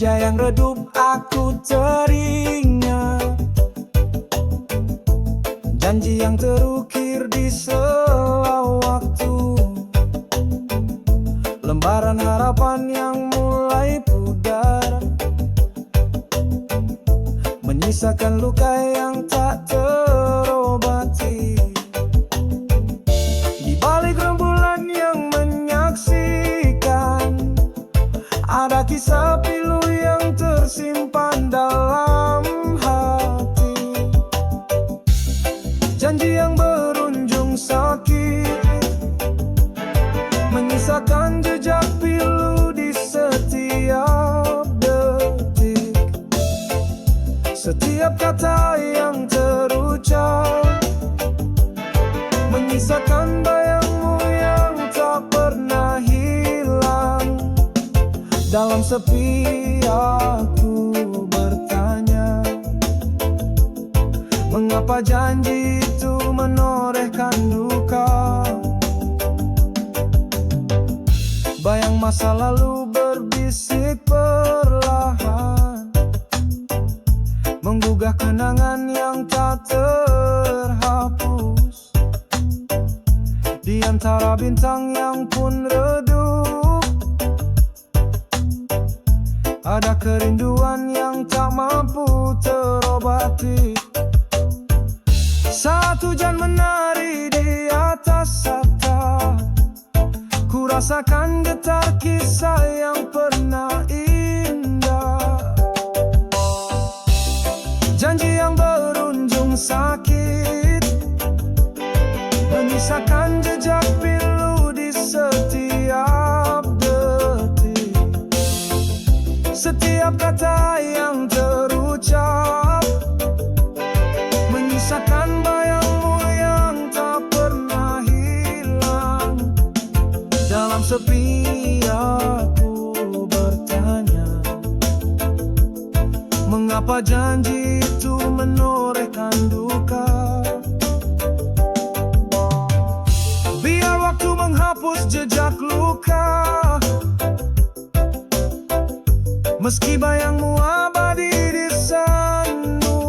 senja yang redup aku teringat, janji yang terukir di sela waktu, lembaran harapan yang mulai pudar, menyisakan luka yang tak terobati. Di balik rembulan yang menyaksikan, ada kisah pilu yang tersimpan dalam hati, janji yang berujung sakit, menyisakan jejak pilu di setiap detik. Setiap kata yang terucap menyisakan bayangmu yang tak pernah hilang. Dalam sepi aku bertanya, mengapa janji itu menorehkan duka? Bayang masa lalu berbisik perlahan, menggugah kenangan yang tak terhapus. Di antara bintang yang pun redup, ada kerinduan yang tak mampu terobati. Saat hujan menari di atas atap, ku rasakan getar kisah yang pernah indah, janji yang berujung sakit, menyisakan jejak pilu di setiap detik. Setiap kata yang terucap menyisakan bayangmu yang tak pernah hilang. Dalam sepi aku bertanya, mengapa janji itu menorehkan duka? Biar waktu menghapus jejak luka, meski bayangmu abadi di sanubari.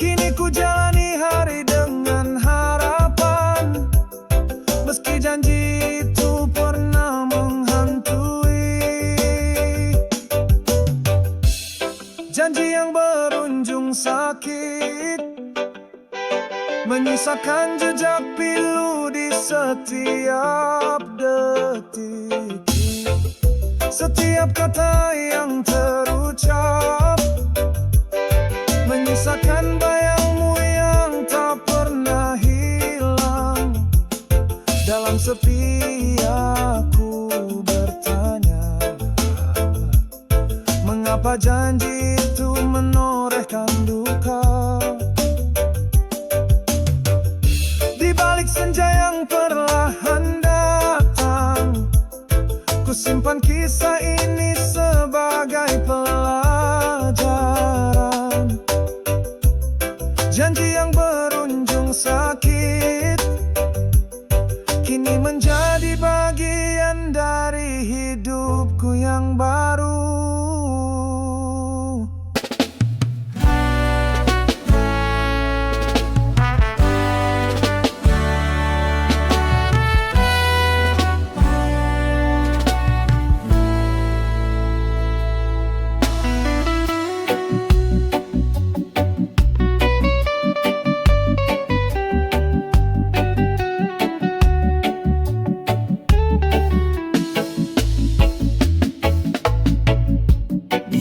Kini ku jalani hari dengan harapan, meski janji itu pernah menghantui. Janji yang berujung sakit, menyisakan jejak pilu di setiap detik. Setiap kata yang terucap menyisakan bayangmu yang tak pernah hilang. Dalam sepi aku bertanya, mengapa janji itu menorehkan duka? Di balik senja yang perlahan datang, ku simpan kisah ini sebagai pelajaran. Janji yang berujung sakit kini menjadi bagian dari hidupku yang baru.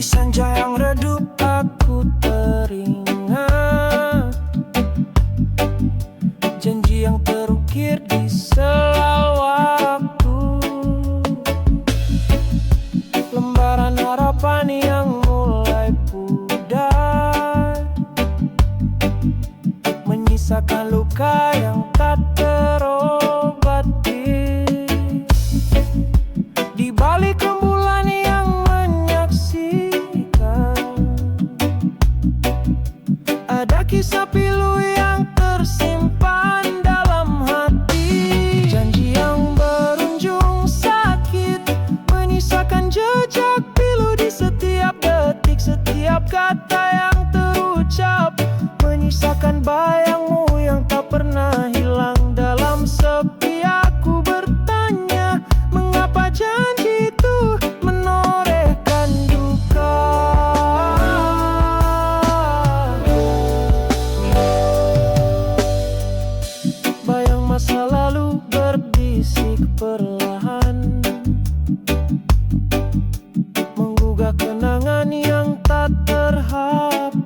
Senja yang redup aku teringat, janji yang terukir di sela waktu, lembaran harapan yang mulai pudar, menyisakan luka yang tak terobati. Di balik rembulan yang ada kisah pilu yang tersimpan dalam hati, janji yang berujung sakit, menyisakan jejak kata yang terucap, menyisakan bayangmu yang tak pernah hilang dalam sepi. Aku bertanya, mengapa janji itu menorehkan duka? Bayang masa lalu berbisik perlahan, menggugah kenangan yang tak terhapus.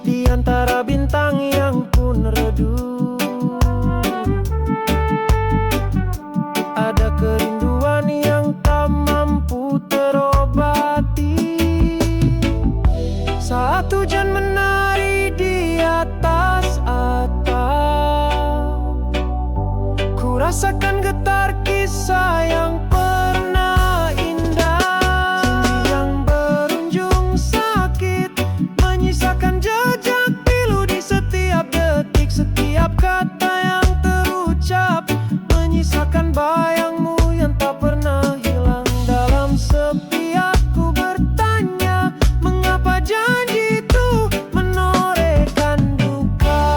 Di antara bintang yang pun redup, ada kerinduan yang tak mampu terobati. Saat hujan menari di atas atap, ku rasakan getar kisah yang pernah indah. Janji yang berujung sakit, menyisakan jejak pilu di setiap detik. Setiap kata yang terucap, menyisakan bayangmu yang tak pernah hilang dalam sepi. Aku bertanya, mengapa janji itu menorehkan duka?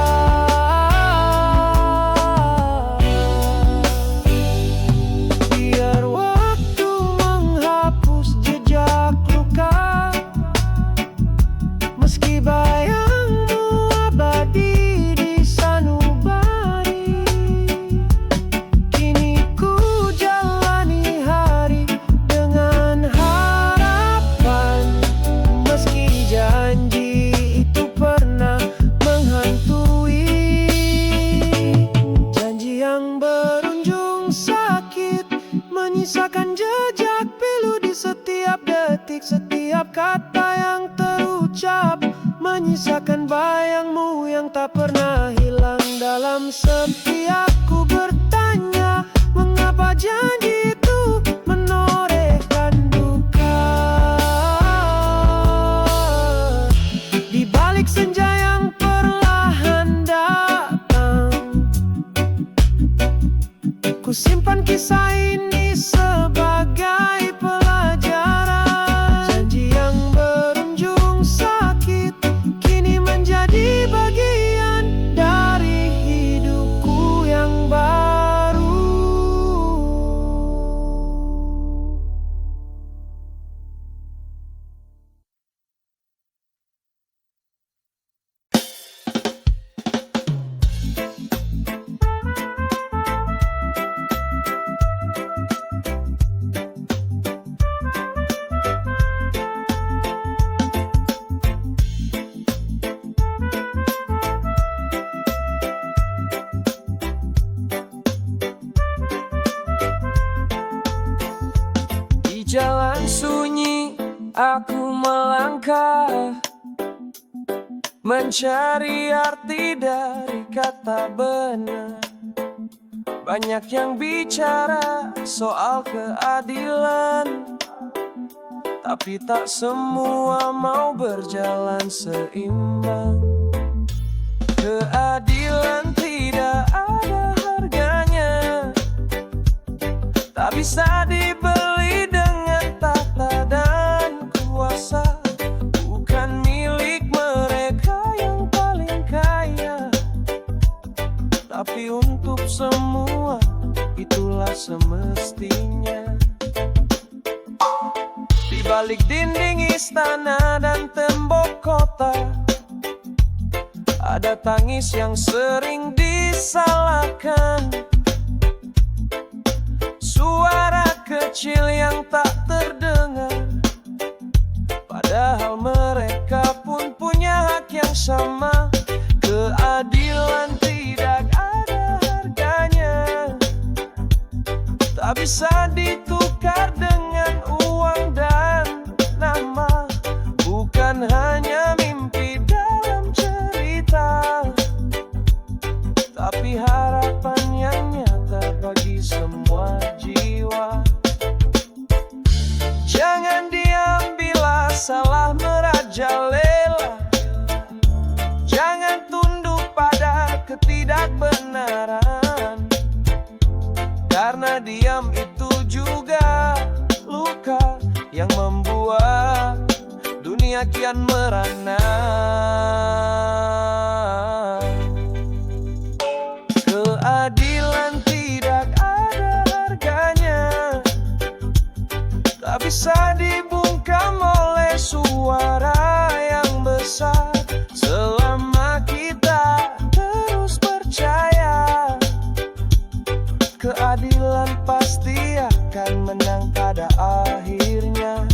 Biar waktu menghapus jejak luka, meski bayangmu abadi di sanubari. Kini ku jalani hari dengan harapan, meski janji itu pernah menghantui. Janji yang berujung sakit, menyisakan jejak pilu di setiap detik. Setiap kata yang terucap, menyisakan bayangmu yang tak pernah hilang dalam sepi. Aku bertanya, mengapa janji itu menorehkan duka? Di balik senja yang perlahan datang, ku simpan kisah ini sebagai pelajaran. Janji yang berujung sakit, kini menjadi bagian dari hidupku yang baru. Di jalan sunyi aku melangkah, mencari arti dari kata benar. Banyak yang bicara soal keadilan, tapi tak semua mau berjalan seimbang. Keadilan tidak ada harganya, tak bisa dibeli dengan tahta dan kuasa. Bukan milik mereka yang paling kaya, tapi untuk semua itulah semestinya. Di balik dinding istana dan tembok kota, ada tangis yang sering disalahkan. Suara kecil yang tak terdengar, padahal mereka pun punya hak yang sama. Keadilan tidak ada harganya, tak bisa ditukar dengan uang dan nama. Bukan hanya mimpi dalam cerita, tapi harapan yang nyata bagi semua jiwa. Jangan diam bila salah merajalela, jangan tunduk pada ketidakbenaran, karena diam itu juga luka yang membuat dunia kian merana. Keadilan tidak ada harganya, tak bisa dibungkam oleh suara yang besar. Selama kita terus percaya, keadilan pasti akan menang pada akhirnya.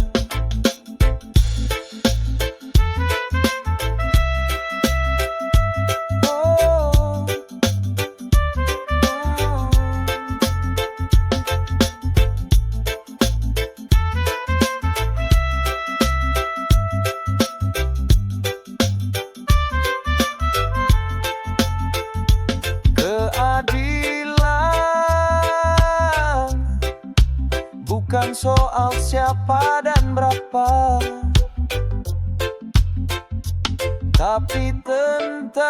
Keadilan bukan soal siapa dan berapa, tapi tentang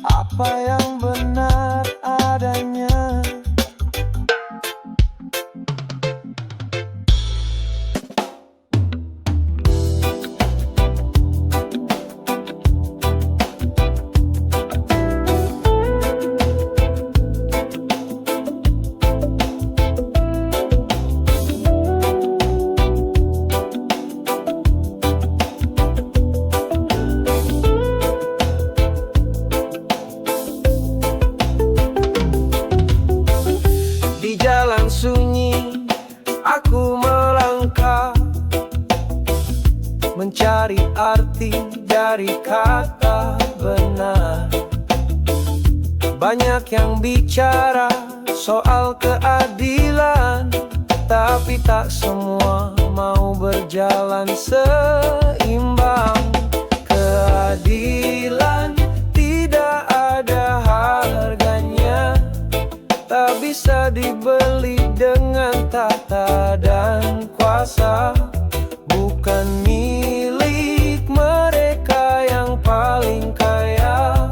apa yang benar adanya. Di jalan sunyi aku melangkah, mencari arti dari kata benar. Banyak yang bicara soal keadilan, tapi tak semua mau berjalan seimbang. Keadilan tidak ada harganya, tak bisa dibeli dengan tata dan kuasa. Bukan milik mereka yang paling kaya,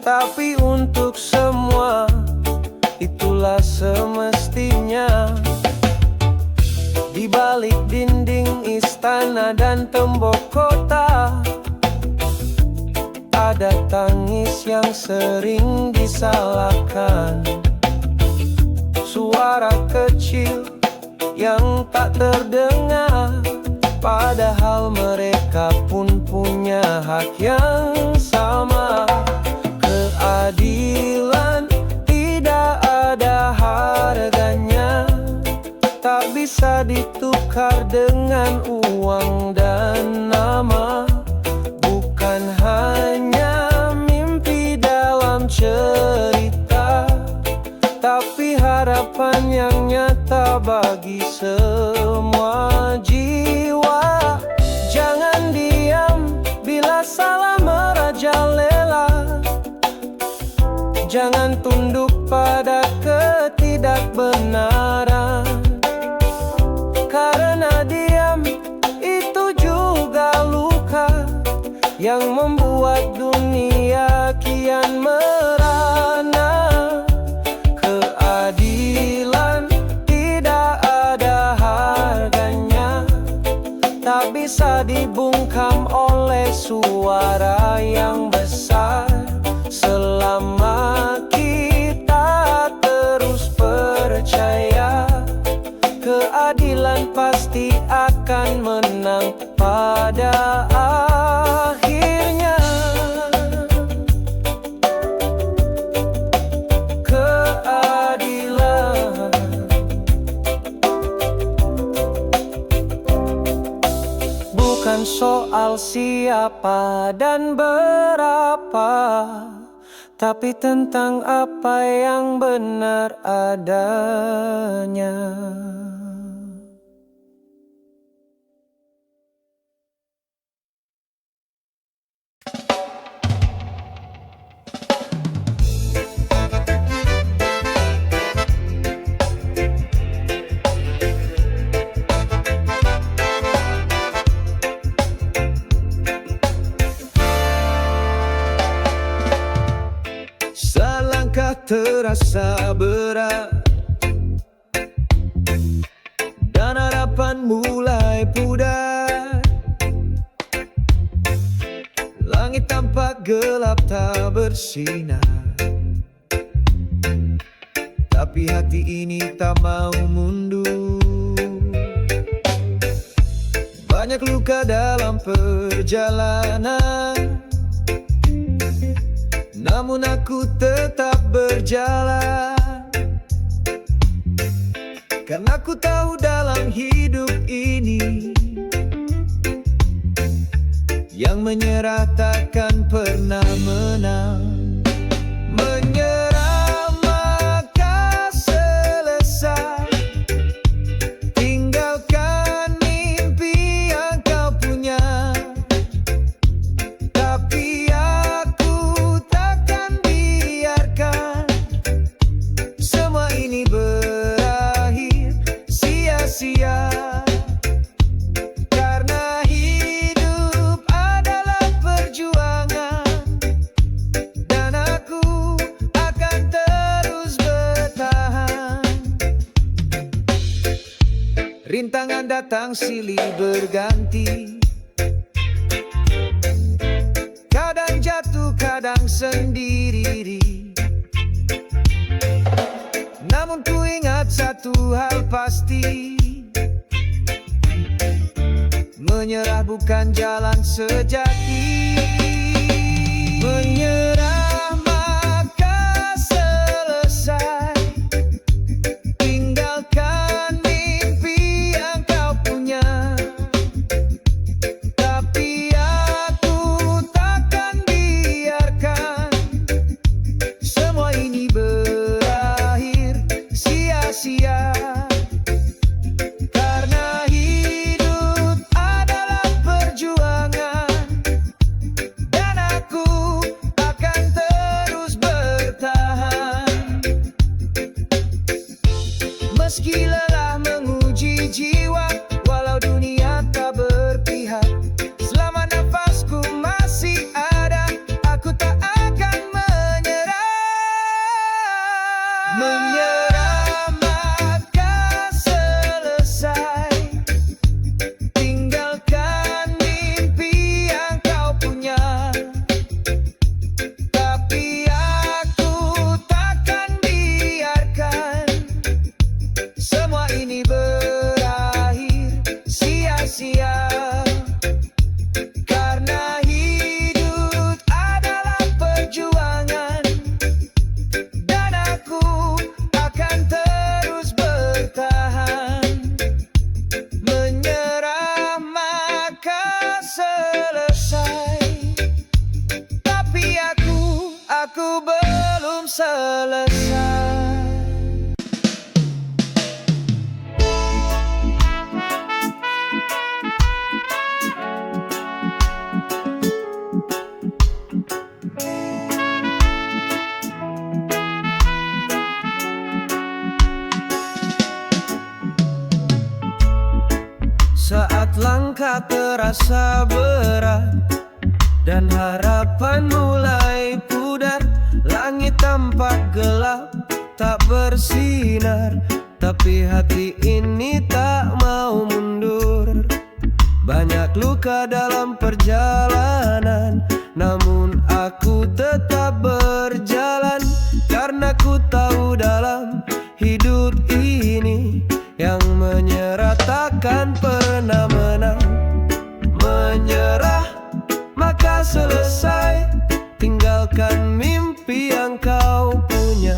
tapi untuk semua, itulah semestinya. Di balik dinding istana dan tembok kota, ada tangis yang sering disalahkan. Suara kecil yang tak terdengar, padahal mereka pun punya hak yang sama. Keadilan tidak ada harganya, tak bisa ditukar dengan uang dan nama. Bukan hanya mimpi dalam cerita, tapi harapan yang nyata bagi semua jiwa. Jangan diam bila salah merajalela, jangan tunduk pada ketidakbenaran, karena diam itu juga luka yang membuat dunia kian merana. Keadilan tidak ada harganya, tak bisa dibungkam oleh suara yang besar. Selama kita terus percaya, keadilan pasti akan menang pada akhirnya. Keadilan bukan soal siapa dan berapa, tapi tentang apa yang benar adanya. Selangkah terasa berat, dan ada harapan mulai pudar. Langit tampak gelap tak bersinar, tapi hati ini tak mau mundur. Banyak luka dalam perjalanan, namun aku tetap berjalan. Karena aku tahu dalam hidup ini, yang menyerah takkan pernah menang. Menyerah maka selesai, tinggalkan mimpi yang kau punya. Tapi aku takkan biarkan semua ini berakhir sia-sia. Karena hidup adalah perjuangan, dan aku akan terus bertahan. Rintangan datang silih berganti, kadang jatuh, kadang sendiri. Namun ku ingat satu hal pasti, menyerah bukan jalan sejati. Menyerah maka selesai, tinggalkan mimpi yang kau punya. Tapi aku takkan biarkan semua ini berakhir sia-sia. Karena hidup adalah perjuangan, dan aku akan terus bertahan. Meski lelah menguji jiwa, walau dunia tak berpihak, selama nafasku masih ada, aku tak akan menyerah. Menyerah maka selesai, tinggalkan mimpi yang kau punya. Tapi aku takkan biarkan semua ini berakhir sia-sia. Karena hidup adalah perjuangan, dan aku akan terus bertahan. Menyerah maka selesai, tapi aku belum selesai. Saat langkah terasa berat dan harapan mulai pudar, langit tampak gelap tak bersinar, tapi hati ini tak mau mundur. Banyak luka dalam perjalanan, namun aku tetap berjalan. Karena ku tahu dalam hidup ini, yang menyerah takkan pernah menang. Menyerah maka selesai, tinggalkan mimpi yang kau punya.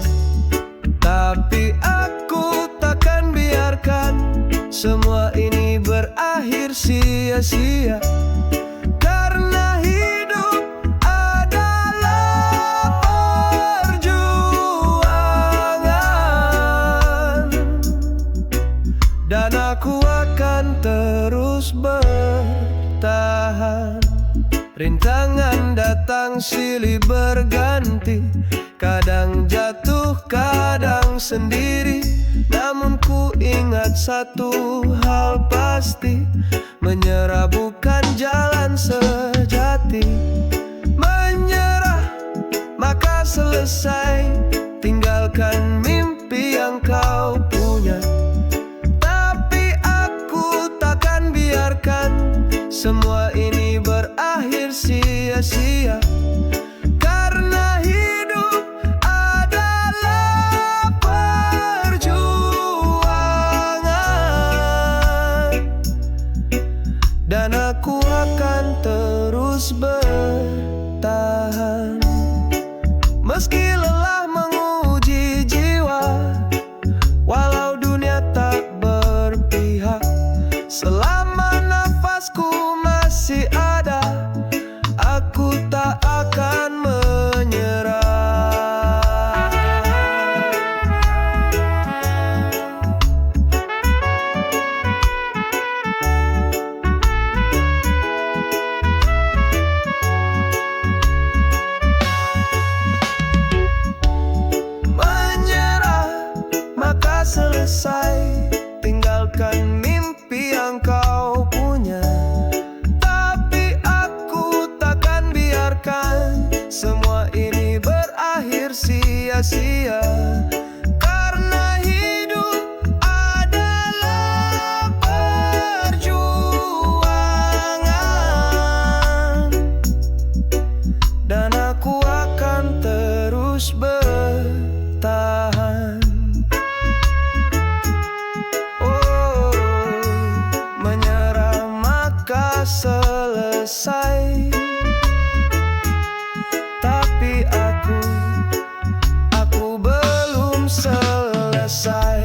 Tapi aku takkan biarkan semua ini berakhir sia-sia. Karena hidup adalah perjuangan, dan aku akan terus bertahan. Rintangan datang silih berganti, kadang jatuh, kadang sendiri. Namun ku ingat satu hal pasti, menyerah bukan jalan sejati. Menyerah maka selesai, tinggalkan mimpi yang kau punya. Tapi aku terus bertahan. Meski lelah menguji jiwa, walau dunia tak berpihak, selama nafasku masih ada, aku tak akan menyerah. Selesai, tinggalkan mimpi yang kau punya. Tapi aku takkan biarkan semua ini berakhir sia-sia. Karena hidup adalah perjuangan, dan aku akan terus bertahan. Selesai, tapi aku belum selesai.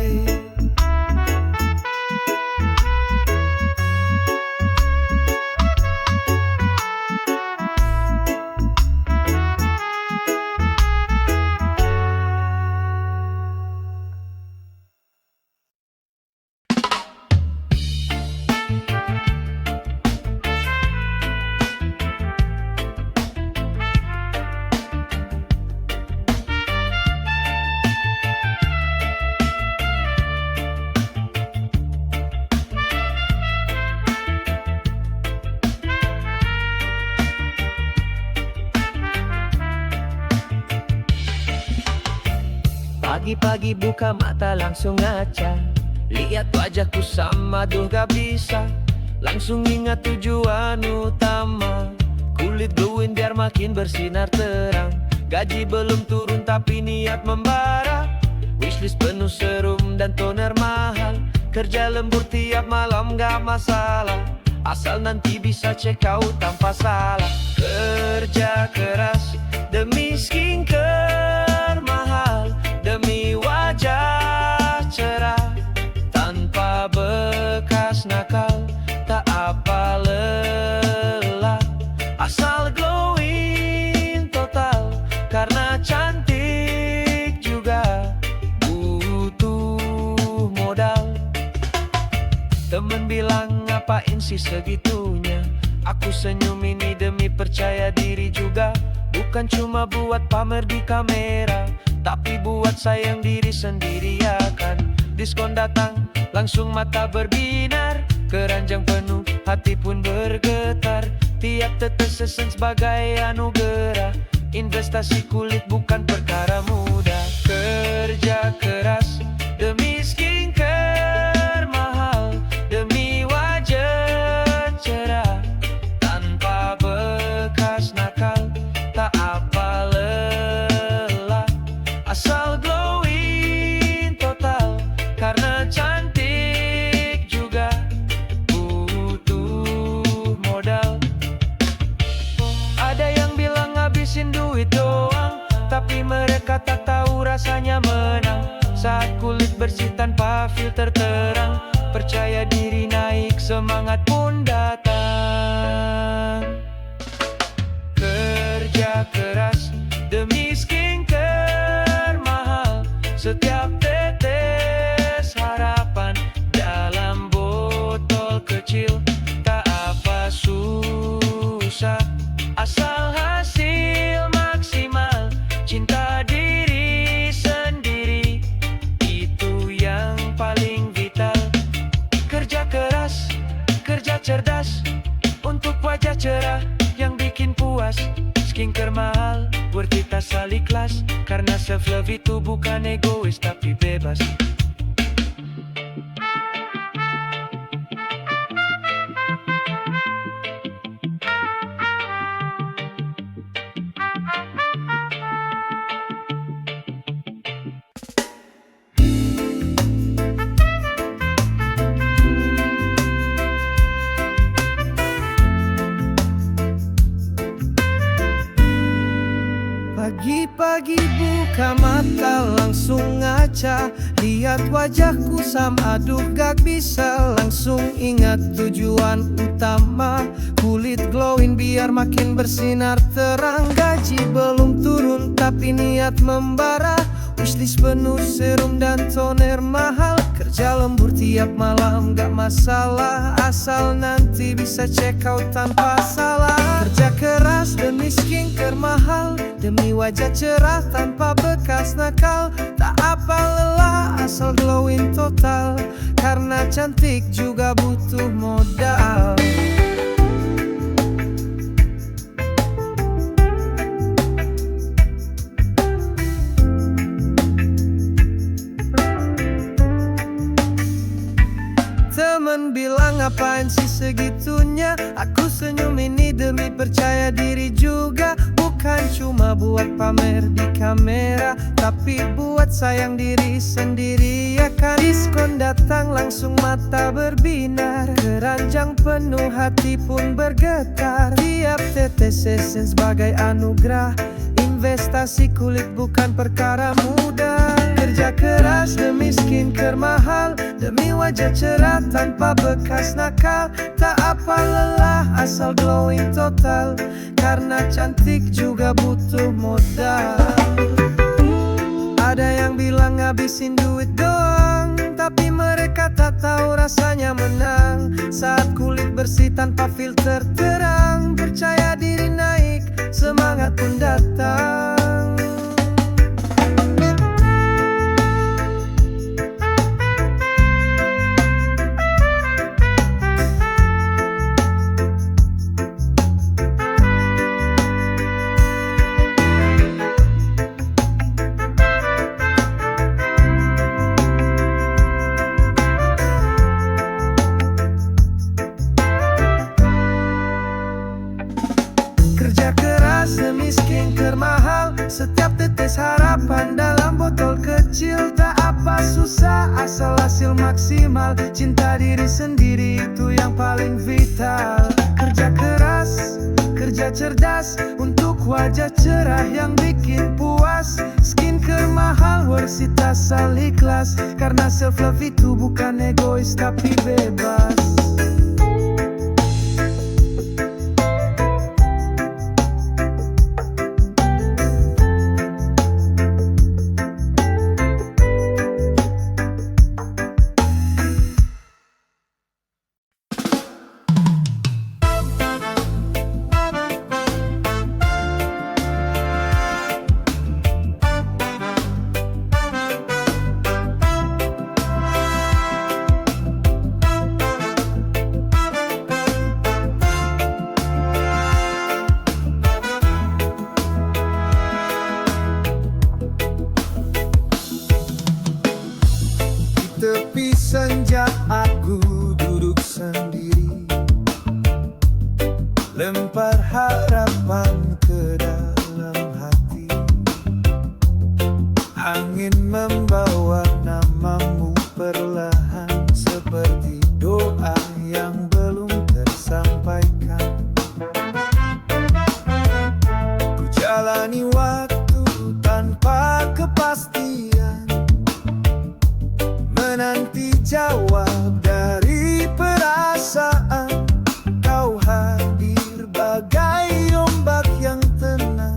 Pagi-pagi buka mata langsung ngaca, lihat wajahku sama duh gak bisa. Langsung ingat tujuan utama, kulit glowing biar makin bersinar terang. Gaji belum turun tapi niat membara, wishlist penuh serum dan toner mahal. Kerja lembur tiap malam gak masalah, asal nanti bisa check out tanpa salah. Kerja keras demi skincare mahal, demi wajah cerah tanpa bekas nakal, tak apa lelah, asal glowing total. Karena cantik juga butuh modal. Temen bilang ngapain sih segitunya, aku senyum ini demi percaya diri juga. Bukan cuma buat pamer di kamera, tapi buat sayang diri sendiri ya kan. Diskon datang, langsung mata berbinar, keranjang penuh, hati pun bergetar. Tiap tetes esen sebagai anugerah, investasi kulit bukan perkara mudah. Kerja keras demi skincare mahal, demi wajah cerah tanpa bekas nakal, tak apa lelah, asal glowing total. Karena cantik juga butuh modal. Ada yang bilang ngabisin duit doang, tapi mereka tak tahu rasanya menang. Saat kulit bersih tanpa filter terang, percaya diri naik, semangat pun datang. Kerja keras demi skincare mahal, setiap tetes harapan dalam botol kecil, tak apa susah, asal hasil maksimal. Cinta diri sendiri, itu yang paling vital. Kerja keras, kerja cerdas, untuk wajah cerah yang bikin puas. Skincare mahal, worth it asal ikhlas. Karena self-love itu bukan egois tapi bebas. langsung ngaca. Lihat wajahku sama, aduh gak bisa langsung ingat tujuan utama. Kulit glowing biar makin bersinar terang. Gaji belum turun tapi niat membara. Wishlist penuh serum dan toner mahal. Kerja lembur tiap malam gak masalah, asal nanti bisa check out tanpa salah. Kerja keras demi skincare mahal, demi wajah cerah tanpa bekas nakal. Tak apa lelah asal glowing total, karena cantik juga butuh modal. Temen bilang ngapain sih segitunya. Aku senyum ini demi percaya diri juga. Bukan cuma buat pamer di kamera, tapi buat sayang diri sendiri. Ya kan diskon datang langsung mata berbinar. Keranjang penuh hati pun bergetar. Tiap tetes esen sebagai anugerah. Investasi kulit bukan perkara mudah. Kerja keras demi skincare mahal, demi wajah cerah tanpa bekas nakal. Tak apa lelah asal glowing total, karena cantik juga butuh modal. Ada yang bilang ngabisin duit doang, tapi mereka tak tahu rasanya menang. Saat kulit bersih tanpa filter terang, percaya diri naik, semangat pun datang. Kerja keras demi skincare mahal, setiap tetes harapan dalam botol kecil. Tak apa susah asal hasil maksimal. Cinta diri sendiri itu yang paling vital. Kerja keras, kerja cerdas, untuk wajah cerah yang bikin puas. Skincare mahal, worth it asal ikhlas. Karena self love itu bukan egois tapi bebas. Tepi senja aku duduk sendiri, lempar harapan ke dalam hati. Angin membawa namamu perlahan, seperti doa yang belum tersampaikan. Ku jalani waktu tanpa kepastian, menanti jawab dari perasaan. Kau hadir bagai ombak yang tenang,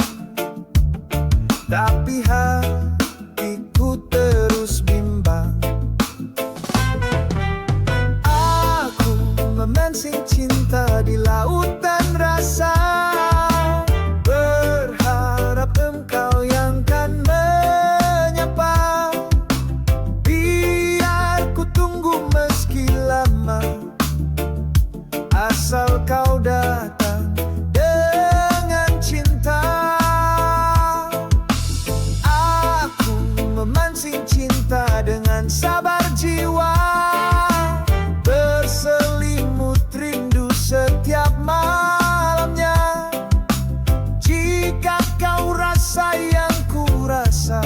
tapi hatiku terus bimbang. Aku memancing cinta di lautan rasa, berharap engkau yang kan menyapa. Meski lama, asal kau datang dengan cinta. Aku memancing cinta dengan sabar jiwa, berselimut rindu setiap malamnya. Jika kau rasa yang ku rasa,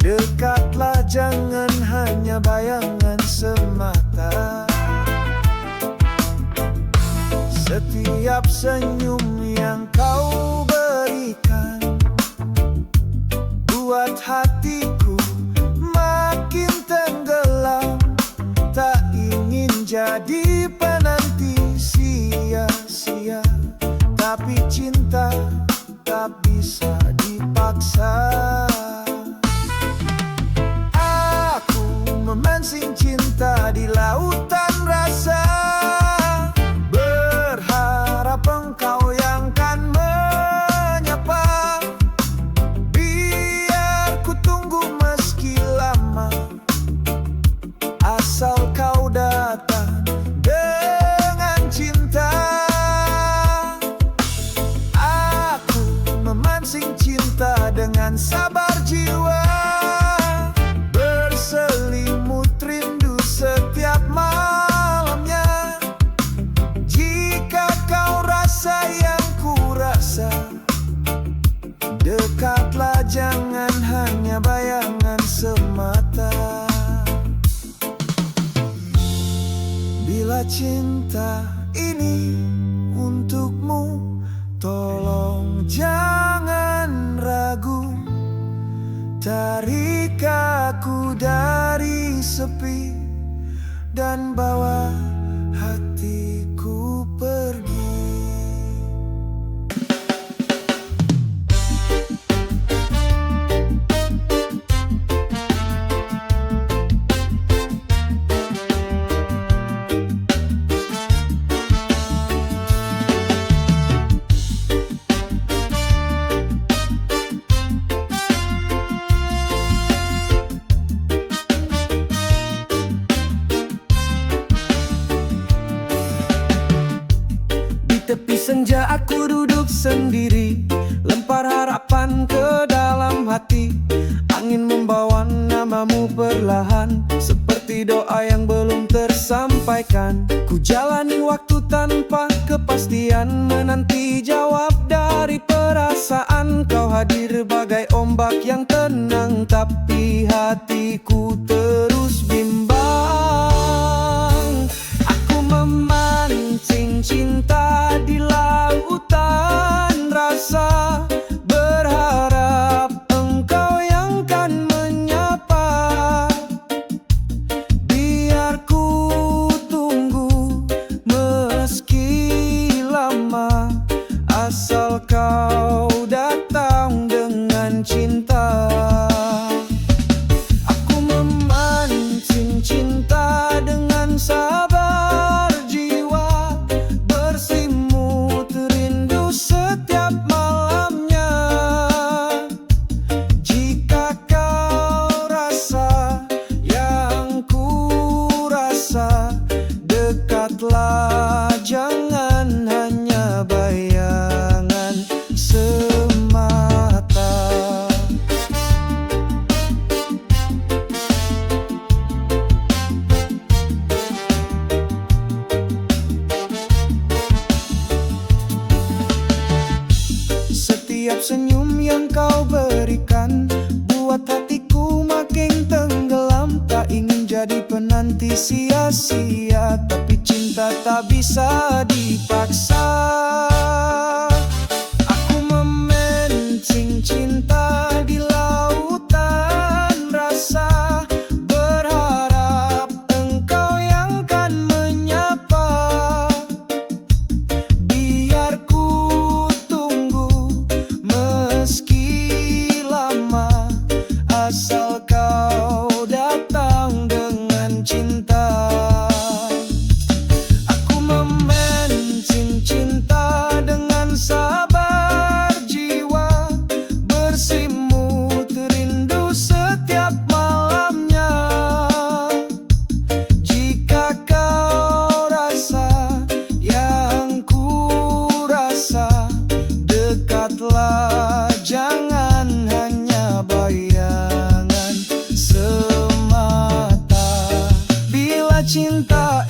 dekatlah, jangan hanya bayangan semata. Setiap senyum yang kau berikan buat hati jadi penanti sia-sia. Tapi cinta tak bisa dipaksa. Aku memancing cinta di lautan rasa, berharap engkau yang kan menyapa. Biar ku tunggu meski lama, asal kau datang dengan cinta. Aku memancing cinta dengan sabar jiwa, berselimut rindu setiap malamnya. Jika kau rasa yang ku rasa, dekatlah, jangan hanya bayangan semata. Bila cinta ini untukmu, tolong jangan ragu. Tarik aku dari sepi dan bawa hatiku pergi. Tepi senja aku duduk sendiri, lempar harapan ke dalam hati. Angin membawa namamu perlahan, seperti doa yang belum tersampaikan. Ku jalani waktu tanpa kepastian, menanti jawab dari perasaan. Kau hadir bagai ombak yang tenang, tapi hatiku terus bimbang. Aku memancing cinta di lautan rasa, berharap engkau yang kan menyapa. Biar ku tunggu meski lama, asal kau datang dengan cinta. Aku memancing cinta dengan sabar jiwa, bersimut rindu setiap malamnya. Jika kau rasa yang ku rasa, dekatlah, jangan hanya bayangan semata. Setiap senyum yang kau berikan buat hatiku makin tenggelam. Tak ingin jadi penanti sia-sia, tapi cinta tak bisa dipaksa. Aku memancing cinta di lautan rasa, berharap engkau yang kan menyapa. Biar ku tunggu meski lama, asal kau datang dengan cinta. Aku memancing cinta dengan sabar jiwa, bersimut rindu setiap malamnya. Jika kau rasa yang ku rasa, dekatlah, jangan hanya bayangan semata. Bila cinta